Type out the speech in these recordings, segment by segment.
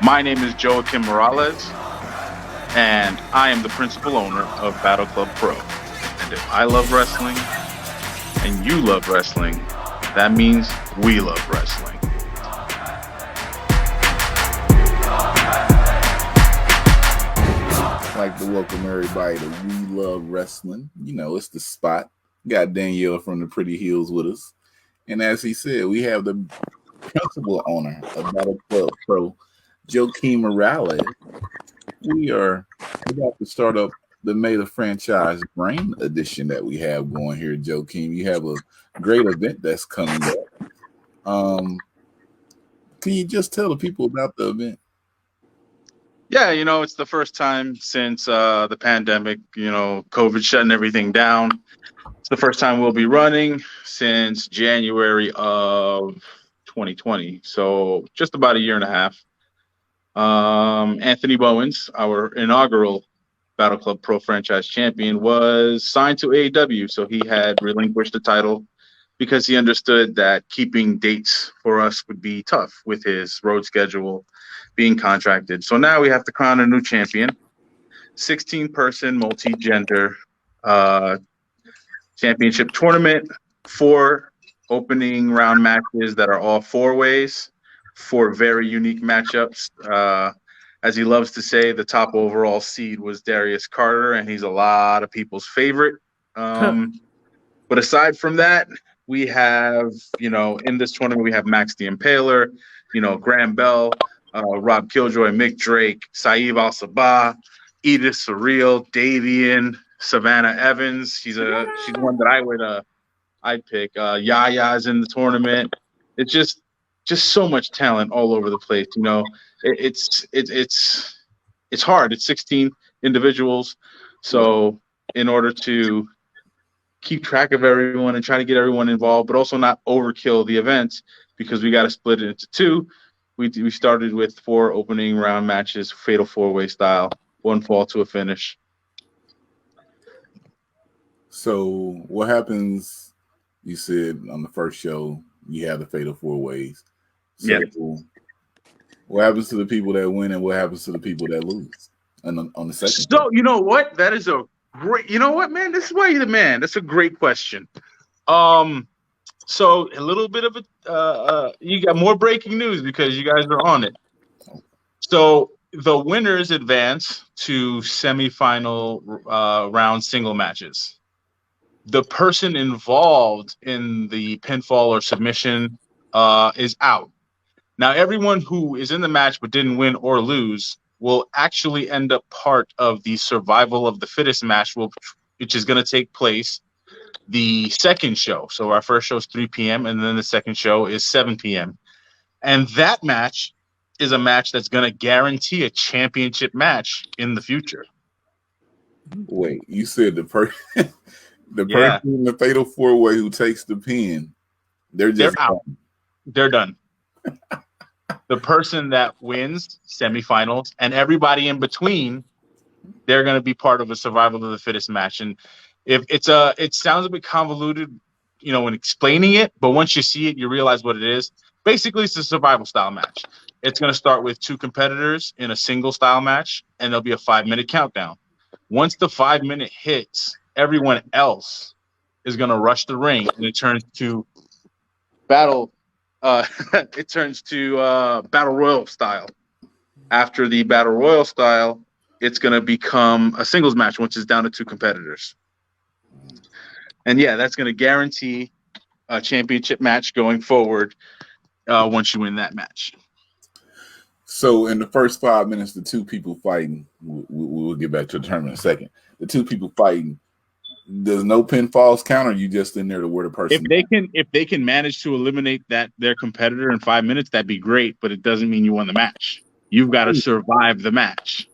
My name is Joakim Morales, and I am the principal owner of Battle Club Pro. And if I love wrestling and you love wrestling, that means we love wrestling. I'd like to welcome everybody to We Love Wrestling. You know, it's the spot. Got Danielle from the Pretty Hills with us. And as he said, we have the principal owner of Battle Club Pro, Joakim Morales. We are about to start up the Meta Franchise Brain Edition that we have going here, Joakim. You have a great event that's coming up. Can you just tell the people about the event? Yeah, it's the first time since the pandemic, COVID shutting everything down. It's the first time we'll be running since January of 2020. So just about a year and a half. Anthony Bowens, our inaugural Battle Club Pro franchise champion, was signed to AEW. So he had relinquished the title because he understood that keeping dates for us would be tough with his road schedule being contracted. So now we have to crown a new champion, 16-person multi-gender championship tournament, 4 opening round matches that are all 4-ways, 4 very unique matchups. As he loves to say, the top overall seed was Darius Carter, and he's a lot of people's favorite. But aside from that, we have, in this tournament, we have Max the Impaler, Graham Bell, Rob Killjoy, Mick Drake, Saeed Al-Sabah, Edith Surreal, Davian, Savannah Evans. She's one that I'd pick. Yaya's in the tournament. It's just so much talent all over the place. It's hard. It's 16 individuals. So in order to keep track of everyone and try to get everyone involved, but also not overkill the event, because we got to split it into 2. We started with 4 opening round matches, fatal 4-way style, 1 fall to a finish. So what happens? You said on the first show you have the fatal 4 ways. So Yeah. what happens to the people that win, and what happens to the people that lose? And on the second So show? you know what? That is a great. You know what, man? This is why you're the man. That's a great question. So a little bit of you got more breaking news because you guys are on it. So the winners advance to semifinal round single matches. The person involved in the pinfall or submission is out. Now, everyone who is in the match but didn't win or lose will actually end up part of the survival of the fittest match, which is going to take place the second show. So our first show is 3 p.m. and then the second show is 7 p.m. And that match is a match that's going to guarantee a championship match in the future. Wait, you said the person in the fatal 4-way who takes the pin, they're out. They're done. The person that wins semifinals and everybody in between, they're going to be part of a survival of the fittest match. And if it sounds a bit convoluted, when explaining it, but once you see it, you realize what it is. Basically, it's a survival style match. It's going to start with 2 competitors in a single style match, and there'll be a 5-minute countdown. Once the 5-minute hits, everyone else is going to rush the ring, and it turns to battle. It turns to battle royal style. After the battle royal style, it's going to become a singles match once it's down to 2 competitors. And yeah, that's going to guarantee a championship match going forward once you win that match. So in the first 5 minutes, the 2 people fighting, we'll get back to the tournament in a second. The 2 people fighting, does no pinfalls count, or you just in there to wear the person? If they can manage to eliminate their competitor in 5 minutes, that'd be great. But it doesn't mean you won the match. You've got to survive the match.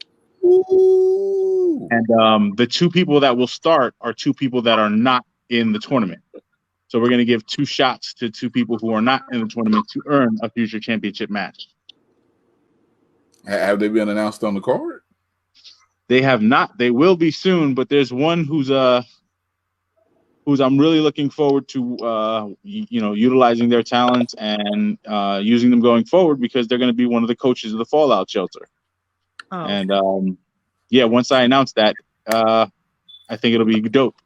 Ooh. And the 2 people that will start are 2 people that are not in the tournament. So we're going to give 2 shots to 2 people who are not in the tournament to earn a future championship match. Have they been announced on the card? They have not. They will be soon, but there's one who's who's I'm really looking forward to, utilizing their talents and using them going forward because they're going to be one of the coaches of the Fallout Shelter. Oh. And once I announce that, I think it'll be dope.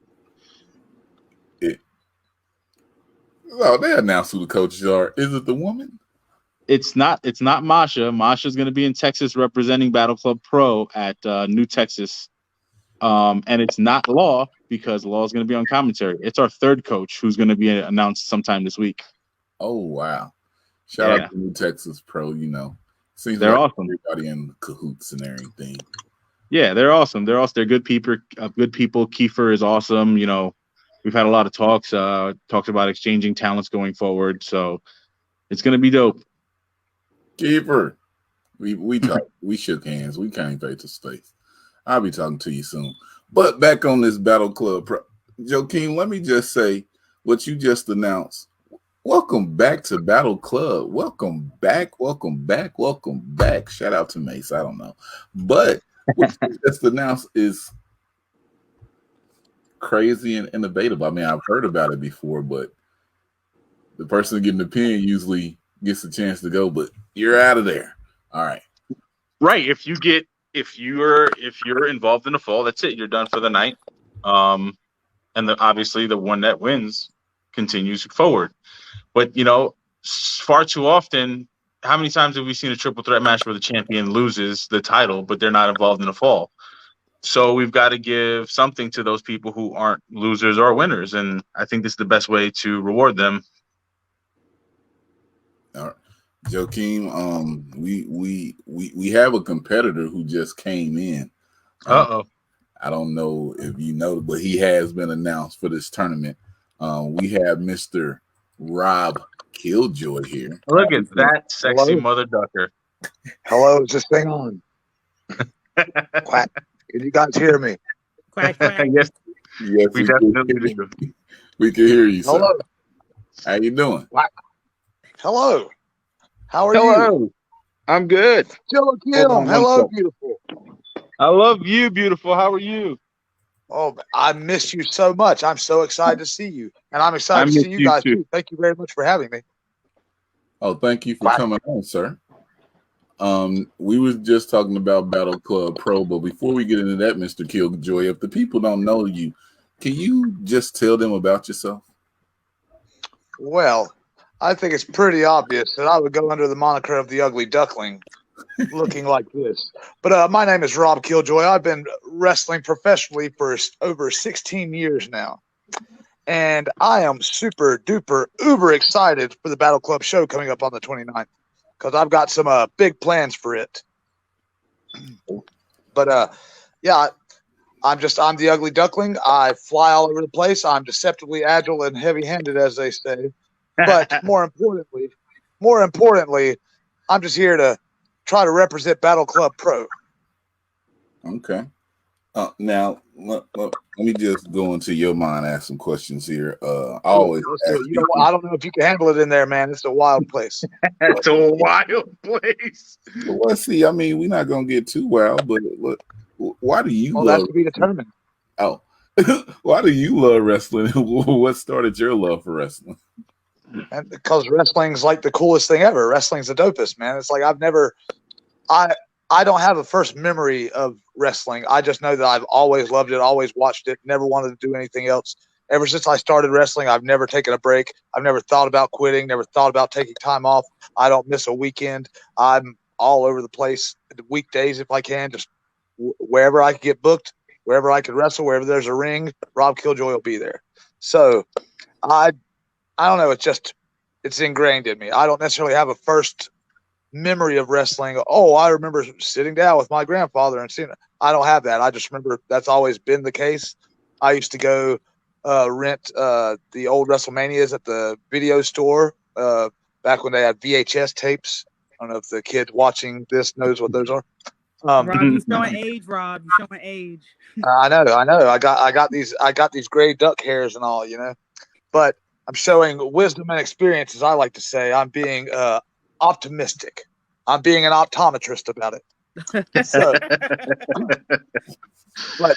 Oh, they announced who the coaches are. Is it the woman? It's not Masha. Masha's going to be in Texas representing Battle Club Pro at New Texas. And it's not Law because Law is going to be on commentary. It's our third coach who's going to be announced sometime this week. Oh, wow. Shout out to New Texas Pro, Seems they're like awesome. Everybody in cahoots and everything. Yeah, they're awesome. They're good people. Kiefer is awesome. We've had a lot of talks about exchanging talents going forward. So it's going to be dope. Kiefer, we talked. We shook hands. We came face to face. I'll be talking to you soon. But back on this Battle Club Pro, Joakim, let me just say what you just announced. Welcome back to Battle Club. Welcome back. Welcome back. Welcome back. Shout out to Mace. I don't know. But what you just announced is crazy and innovative. I mean, I've heard about it before, but the person getting the pin usually gets a chance to go, but you're out of there. All right. Right. If you're involved in a fall, that's it. You're done for the night. And obviously the one that wins continues forward. But far too often, how many times have we seen a triple threat match where the champion loses the title, but they're not involved in a fall? So we've got to give something to those people who aren't losers or winners, and I think this is the best way to reward them. All right. Joakim, we have a competitor who just came in. I don't know if you know, but he has been announced for this tournament. We have Mr. Rob Killjoy here. Look at that sexy mother ducker. Hello, is this thing on? Quack. Can you guys hear me? Quack, quack. Yes, we definitely do. We can hear you, sir. Hello. How you doing? Quack. Hello. How are you? I'm good. Joakim, hello, beautiful. I love you, beautiful. How are you? Oh, I miss you so much. I'm so excited to see you. And I'm excited to see you guys too. Thank you very much for having me. Oh, thank you for coming on, sir. We were just talking about Battle Club Pro, but before we get into that, Mr. Killjoy, if the people don't know you, can you just tell them about yourself? Well, I think it's pretty obvious that I would go under the moniker of the Ugly Duckling, looking like this. But my name is Rob Killjoy. I've been wrestling professionally for over 16 years now. And I am super duper uber excited for the Battle Club show coming up on the 29th because I've got some big plans for it. But yeah, I'm the Ugly Duckling. I fly all over the place. I'm deceptively agile and heavy-handed, as they say. But more importantly, I'm just here to try to represent Battle Club Pro. Okay. Now, let me just go into your mind, ask some questions here. I always I don't know if you can handle it in there, man. It's a wild place. It's a wild place. Well, let's see. I mean, we're not going to get too wild, but why do you love that to be determined. Oh, why do you love wrestling? What started your love for wrestling? And because wrestling's like the coolest thing ever. Wrestling's the dopest, man. It's like I don't have a first memory of wrestling. I just know that I've always loved it, always watched it, never wanted to do anything else. Ever since I started wrestling, I've never taken a break. I've never thought about quitting, never thought about taking time off. I don't miss a weekend. I'm all over the place, the weekdays if I can, just wherever I can get booked, wherever I can wrestle, wherever there's a ring, Rob Killjoy will be there. So I don't know. It's ingrained in me. I don't necessarily have a first memory of wrestling. Oh, I remember sitting down with my grandfather and seeing it. I don't have that. I just remember that's always been the case. I used to go rent the old WrestleManias at the video store back when they had VHS tapes. I don't know if the kid watching this knows what those are. Rob, you're showing age. Rob, you're showing age. I know. I got these gray duck hairs and all, but I'm showing wisdom and experience, as I like to say. I'm being optimistic. I'm being an optometrist about it. So, but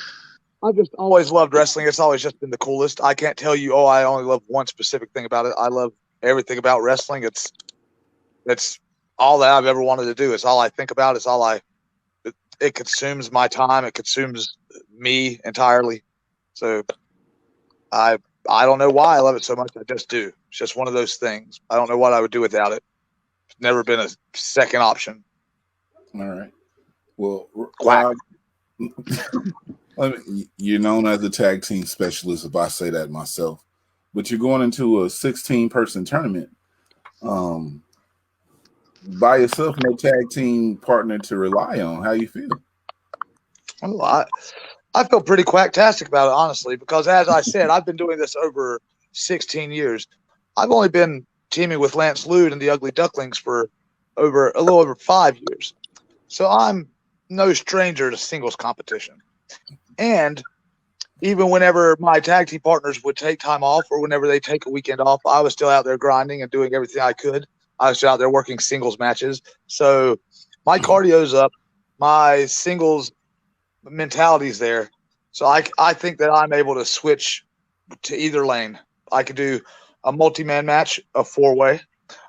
I've just always loved wrestling. It's always just been the coolest. I can't tell you, I only love one specific thing about it. I love everything about wrestling. It's all that I've ever wanted to do. It's all I think about. It consumes my time. It consumes me entirely. So I don't know why I love it so much. I just do. It's just one of those things. I don't know what I would do without it. It's never been a second option. All right. Well, Quack. you're known as a tag team specialist, if I say that myself, but you're going into a 16-person tournament. By yourself, no tag team partner to rely on. How you feel? Well, I feel pretty quacktastic about it, honestly, because as I said, I've been doing this over 16 years. I've only been teaming with Lance Lude and the Ugly Ducklings for a little over 5 years. So I'm no stranger to singles competition. And even whenever my tag team partners would take time off or whenever they take a weekend off, I was still out there grinding and doing everything I could. I was out there working singles matches. So my cardio's up. My singles mentality's there. So I think that I'm able to switch to either lane. I could do a multi-man match, a 4-way.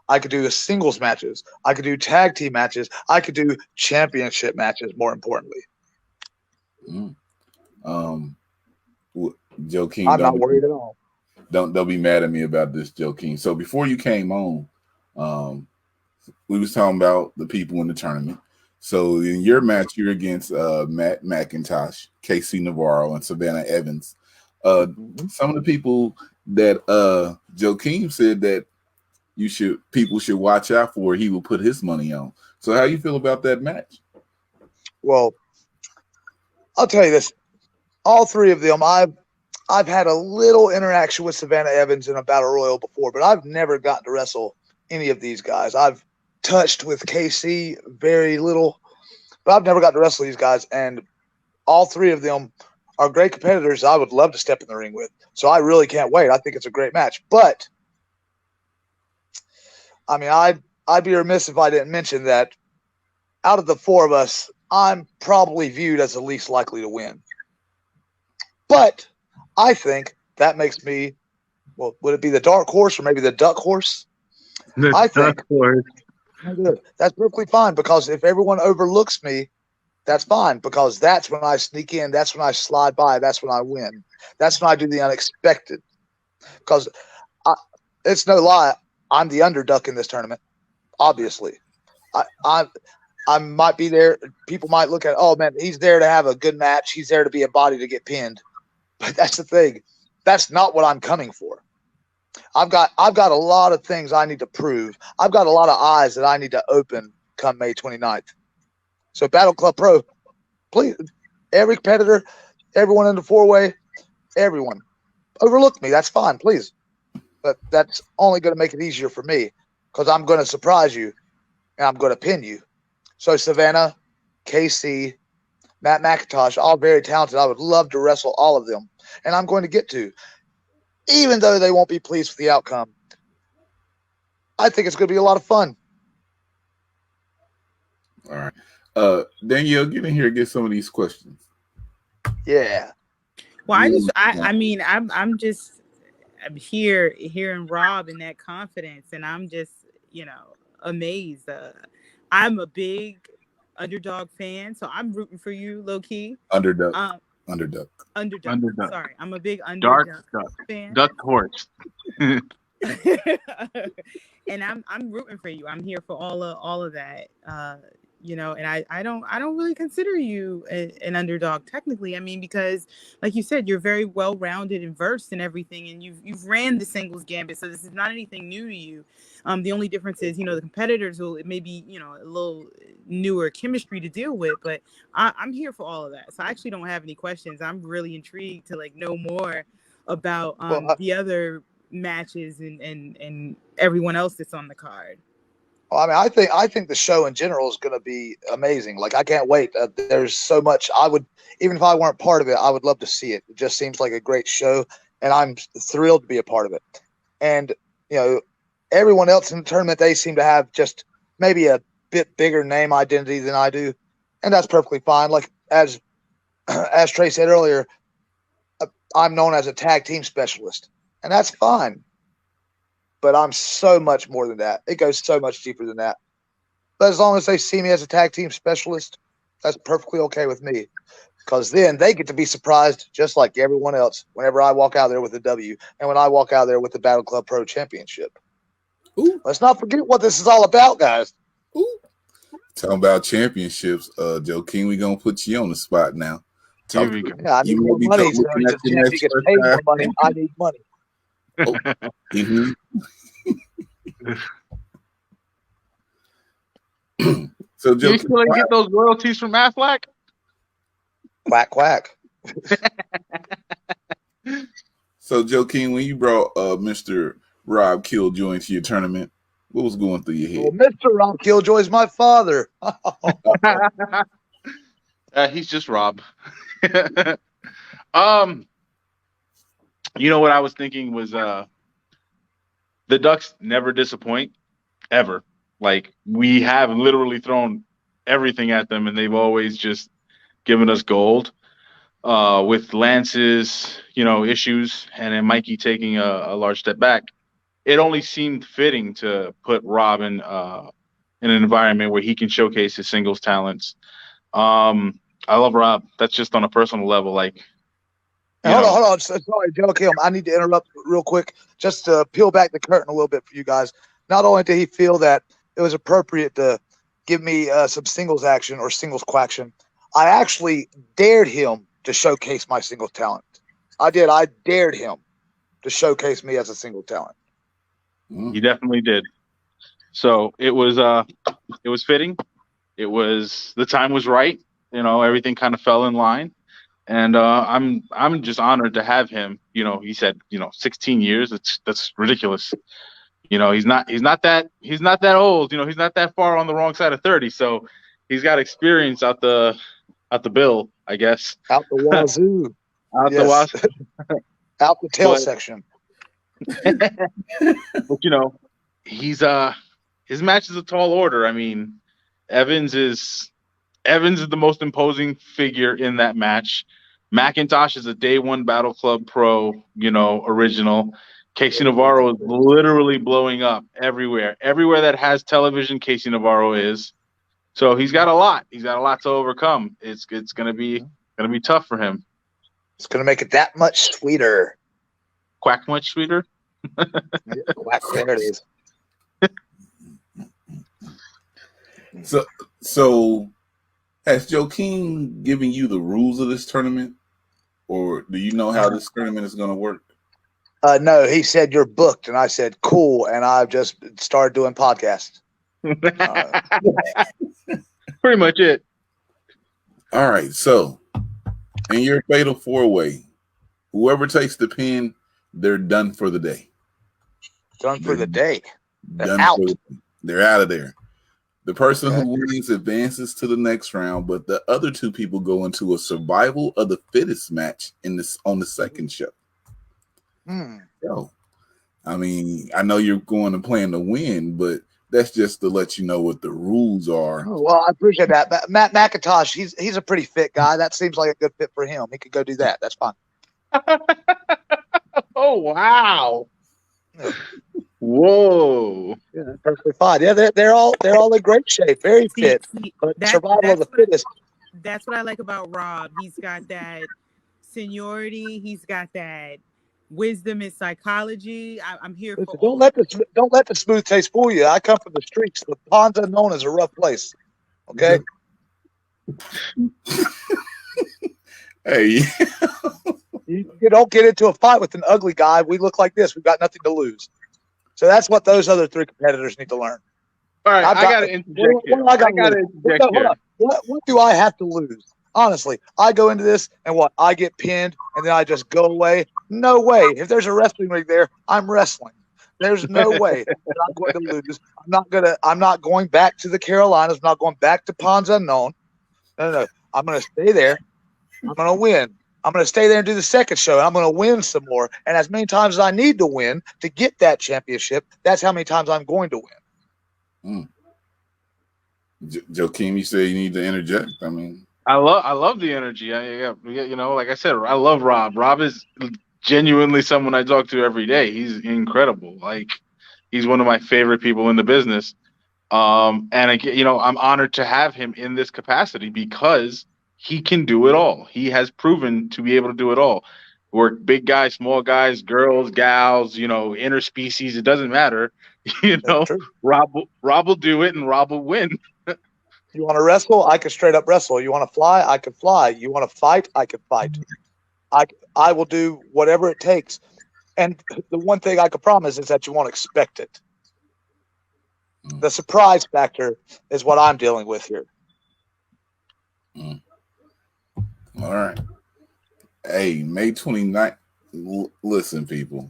I could do the singles matches. I could do tag team matches. I could do championship matches, more importantly. Joakim, I'm not worried at all. Don't be mad at me about this, Joakim. So before you came on, we was talking about the people in the tournament. So in your match, you're against Matt McIntosh, Casey Navarro, and Savannah Evans. Some of the people that Joakim said that people should watch out for, he will put his money on. So how you feel about that match? Well, I'll tell you this. All three of them, I've had a little interaction with Savannah Evans in a battle royal before, but I've never gotten to wrestle any of these guys. I've touched with KC very little, but I've never got to wrestle these guys, and all three of them are great competitors I would love to step in the ring with. So I really can't wait. I think it's a great match. But I mean, I'd be remiss if I didn't mention that out of the four of us, I'm probably viewed as the least likely to win. But I think that makes me, well, would it be the dark horse or maybe the duck horse? I think that's perfectly fine, because if everyone overlooks me, that's fine, because that's when I sneak in, that's when I slide by, that's when I win. That's when I do the unexpected. Because it's no lie, I'm the underduck in this tournament, obviously. I might be there. People might look at, oh, man, he's there to have a good match. He's there to be a body to get pinned. But that's the thing. That's not what I'm coming for. I've got a lot of things I need to prove. I've got a lot of eyes that I need to open come May 29th. So Battle Club Pro, please, every competitor, everyone in the 4-way, everyone, overlook me. That's fine, please. But that's only going to make it easier for me, because I'm going to surprise you and I'm going to pin you. So Savannah, KC, Matt McIntosh, all very talented. I would love to wrestle all of them, and I'm going to get to. Even though they won't be pleased with the outcome, I think it's going to be a lot of fun. All right. Danielle, get in here and get some of these questions. Yeah. Well, I'm here hearing Rob in that confidence, and I'm just, amazed. I'm a big underdog fan, so I'm rooting for you, low key. Underdog. Sorry, I'm a big underdog fan. Duck horse. And I'm rooting for you. I'm here for all of that. And I don't really consider you an underdog technically. I mean, because like you said, you're very well rounded and versed in everything, and you've ran the singles gambit, so this is not anything new to you. The only difference is, the competitors will maybe a little newer chemistry to deal with, but I'm here for all of that. So I actually don't have any questions. I'm really intrigued to know more about the other matches and everyone else that's on the card. Well, I mean, I think the show in general is going to be amazing. I can't wait. There's so much. Even if I weren't part of it, I would love to see it. It just seems like a great show, and I'm thrilled to be a part of it. And everyone else in the tournament, they seem to have just maybe a bit bigger name identity than I do, and that's perfectly fine. Like as Trey said earlier, I'm known as a tag team specialist, and that's fine. But I'm so much more than that. It goes so much deeper than that. But as long as they see me as a tag team specialist, that's perfectly okay with me. Because then they get to be surprised just like everyone else whenever I walk out there with a W and when I walk out there with the Battle Club Pro Championship. Ooh. Let's not forget what this is all about, guys. Ooh. Talking about championships, Joakim, we're going to put you on the spot now. Here we go. Yeah, I need more money. So the champion gets paid more money. I need money. Oh. Mm-hmm. So, you still ain't get those royalties from Aflac? Quack, quack. So, Joakim, when you brought Mr. Rob Killjoy into your tournament, what was going through your head? Well, Mr. Rob Killjoy is my father. He's just Rob. You know what I was thinking was the Ducks never disappoint, ever. Like, we have literally thrown everything at them, and they've always just given us gold. With Lance's, issues, and then Mikey taking a large step back, it only seemed fitting to put Rob in an environment where he can showcase his singles talents. I love Rob. That's just on a personal level. Like, hold on. Sorry, Joakim, I need to interrupt real quick just to peel back the curtain a little bit for you guys. Not only did he feel that it was appropriate to give me some singles action or singles quaction, I actually dared him to showcase my singles talent. I did. I dared him to showcase me as a single talent. He definitely did. So it was fitting. It was, the time was right. Everything kind of fell in line. And I'm just honored to have him. He said, 16 years. That's ridiculous. He's not that old. He's not that far on the wrong side of 30. So he's got experience out the bill, I guess. Out the wazoo. The wazoo. Out the tail section. But his match is a tall order. I mean, Evans is the most imposing figure in that match. McIntosh is a day one Battle Club Pro, original. Casey Navarro is literally blowing up everywhere. Everywhere that has television, Casey Navarro is. So he's got a lot. He's got a lot to overcome. It's gonna be tough for him. It's gonna make it that much sweeter. Quack much sweeter. Quack, there it is. So has Joakim given you the rules of this tournament, or do you know how this tournament is going to work? No, he said you're booked, and I said cool, and I've just started doing podcasts. Pretty much it. All right, so in your fatal four-way, whoever takes the pin, they're done for the day. Done for the day. They're out. They're out of there. The person who wins advances to the next round, but the other two people go into a survival of the fittest match on the second show. So, I mean, I know you're going to plan to win, but that's just to let you know what the rules are. Oh, well, I appreciate that. But Matt McIntosh, he's a pretty fit guy. That seems like a good fit for him. He could go do that. That's fine. Oh, wow. Whoa. Yeah, perfectly fine. Yeah, they're all in great shape, very fit. But survival of the fittest. That's what I like about Rob. He's got that seniority. He's got that wisdom in psychology. I'm here for. Don't let the smooth taste fool you. I come from the streets. The ponds unknown is a rough place. Okay. Hey. You don't get into a fight with an ugly guy. We look like this. We've got nothing to lose. So that's what those other three competitors need to learn. All right, I got to interject here. What do I have to lose? Honestly, I go into this and I get pinned and then I just go away. No way. If there's a wrestling ring there, I'm wrestling. There's no way that I'm going to lose. I'm not going back to the Carolinas. I'm not going back to Ponds Unknown. No. I'm going to stay there. I'm going to win. I'm going to stay there and do the second show, and I'm going to win some more. And as many times as I need to win to get that championship, that's how many times I'm going to win. Joakim, you say you need to interject. I mean, I love the energy. You know, like I said, I love Rob. Rob is genuinely someone I talk to every day. He's incredible. Like he's one of my favorite people in the business. And you know, I'm honored to have him in this capacity because he can do it all. He has proven to be able to do it all. Work big guys, small guys, girls, gals, you know, interspecies. It doesn't matter. You That's know, true. Rob will do it, and Rob will win. You want to wrestle? I can straight up wrestle. You want to fly? I can fly. You want to fight? I can fight. I will do whatever it takes. And the one thing I can promise is that you won't expect it. The surprise factor is what I'm dealing with here. All right. Hey, May 29th. Listen, people.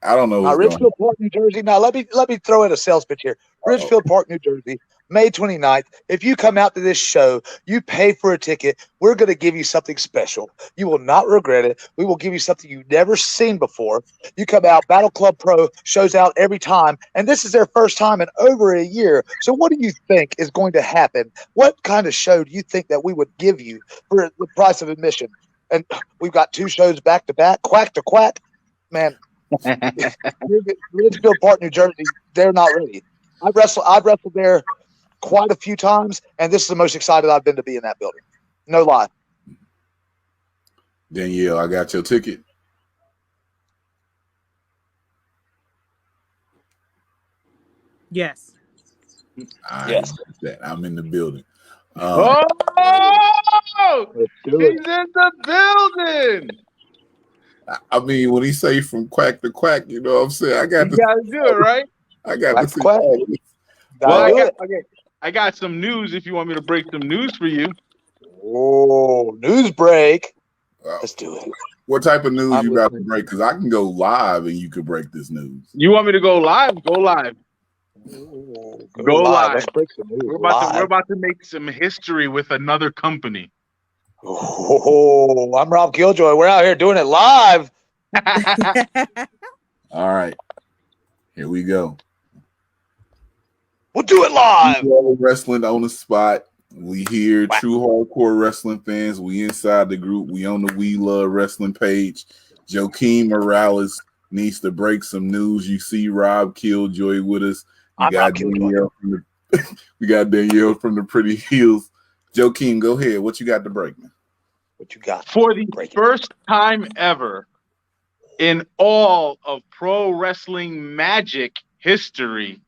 I don't know Now, what's going Ridgefield Park, New Jersey. Now, let me throw in a sales pitch here. Ridgefield Park, New Jersey, May 29th. If you come out to this show, you pay for a ticket, we're going to give you something special. You will not regret it. We will give you something you've never seen before. You come out, Battle Club Pro shows out every time, and this is their first time in over a year. So what do you think is going to happen? What kind of show do you think that we would give you for the price of admission? And we've got 2 shows back to back, quack to quack. Man, Ridgefield Park, New Jersey, they're not ready. I've wrestled there quite a few times, and this is the most excited I've been to be in that building. No lie. Danielle, I got your ticket. Yes. Yes. I'm in the building. Oh, Let's do he's it. in the building. I mean, when he say from quack to quack, you know what I'm saying? I got You gotta do it, right? I got Quack to to quack. Well, Gotta do it. I got some news if you want me to break some news for you. Oh, news break. Let's do it. What type of news I'm you got to listening. break? Because I can go live and you could break this news. You want me to go live? Go live. Ooh, Go live. Let's break some news. We're live. about to make some history with another company. Oh, I'm Rob Killjoy. We're out here doing it live. All right. Here we go. We'll do it live. Wrestling on the spot. We here, true hardcore wrestling fans. We inside the group. We on the We Love Wrestling page. Joakim Morales needs to break some news. You see Rob Killjoy with us. We got Danielle from the Pretty Heels. Joakim, go ahead. What you got to break, man? What you got? For the first time ever in all of pro wrestling magic history,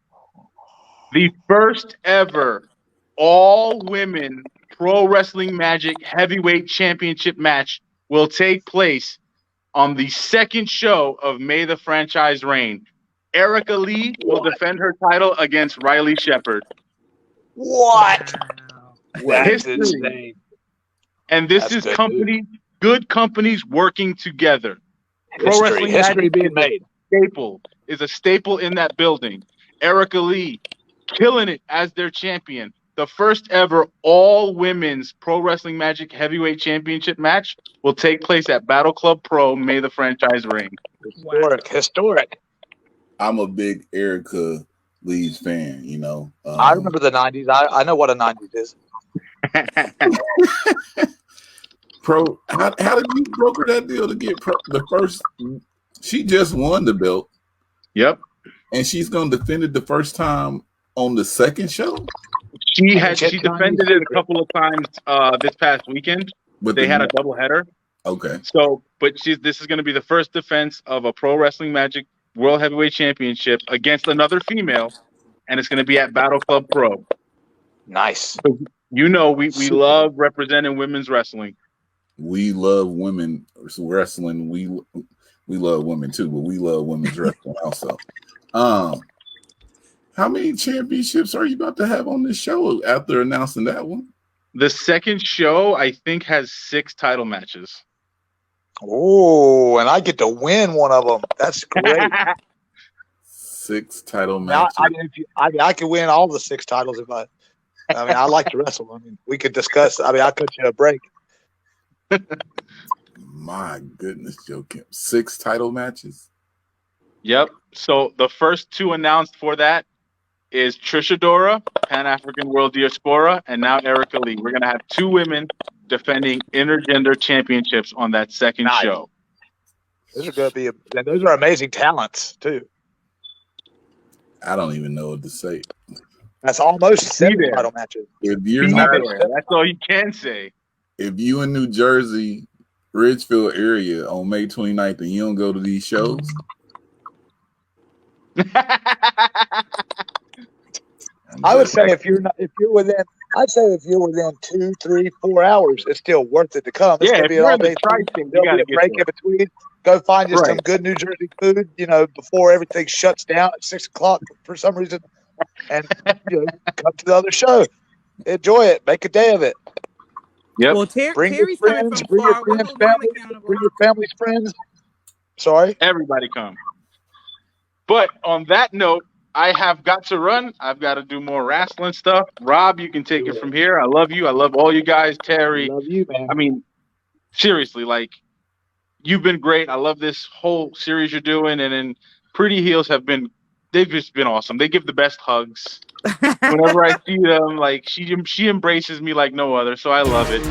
the first ever all-women pro wrestling magic heavyweight championship match will take place on the second show of May the Franchise Reign. Erica Lee will defend her title against Riley Shepard. What? That's History. insane. And this is good companies working together. Pro wrestling History magic being made. is a staple in that building. Erica Lee killing it as their champion. The first ever all women's pro wrestling magic heavyweight championship match will take place at Battle Club Pro May the Franchise Reign. Historic. I'm a big Erica Lee's fan, you know. I remember the 90s. I know what a 90s is. Pro, how did you broker that deal to get the first? She just won the belt. Yep. And she's going to defend it the first time on the second show? She defended it a couple of times this past weekend. But they had a doubleheader. Okay. So, but this is going to be the first defense of a Pro Wrestling Magic World Heavyweight Championship against another female, and it's going to be at Battle Club Pro. Nice. You know, we love representing women's wrestling. We love women wrestling. We love women too, but we love women's wrestling also. How many championships are you about to have on this show after announcing that one? The second show, I think, has 6 title matches. Oh, and I get to win one of them. That's great. 6 title matches. I could win all the 6 titles if I like to wrestle. I mean, we could discuss. I'll cut you a break. My goodness, Joakim. 6 title matches? Yep. So the first 2 announced for that is Trisha Dora, Pan-African World Diaspora, and now Erica Lee. We're going to have 2 women defending intergender championships on that second Nice. show. Those are going to be, those are amazing talents too. I don't even know what to say. That's almost 7 there. title matches. If you're Be not, there. That's all you can say. if you in New Jersey, Ridgefield area on May 29th and you don't go to these shows, I would say if you're within 2, 3, 4 hours, it's still worth it to come. It's Yeah, gonna if be you're all in the day. tri-state, you There'll gotta be a get break there. in between. Go find you some Right. good New Jersey food, before everything shuts down at 6 o'clock for some reason, and come to the other show. Enjoy it. Make a day of it. Yep. Well, Bring your Terry's coming friends. from Bring your far. We're friends, holding him family. accountable. Bring your family's friends. Sorry. Everybody come. But on that note, I have got to run. I've got to do more wrestling stuff. Rob, you can take it from here. I love you. I love all you guys. Terry, Love you, man. I mean, seriously, like, you've been great. I love this whole series you're doing. And then Pretty Heels they've just been awesome. They give the best hugs. Whenever I see them, like, she embraces me like no other. So I love it.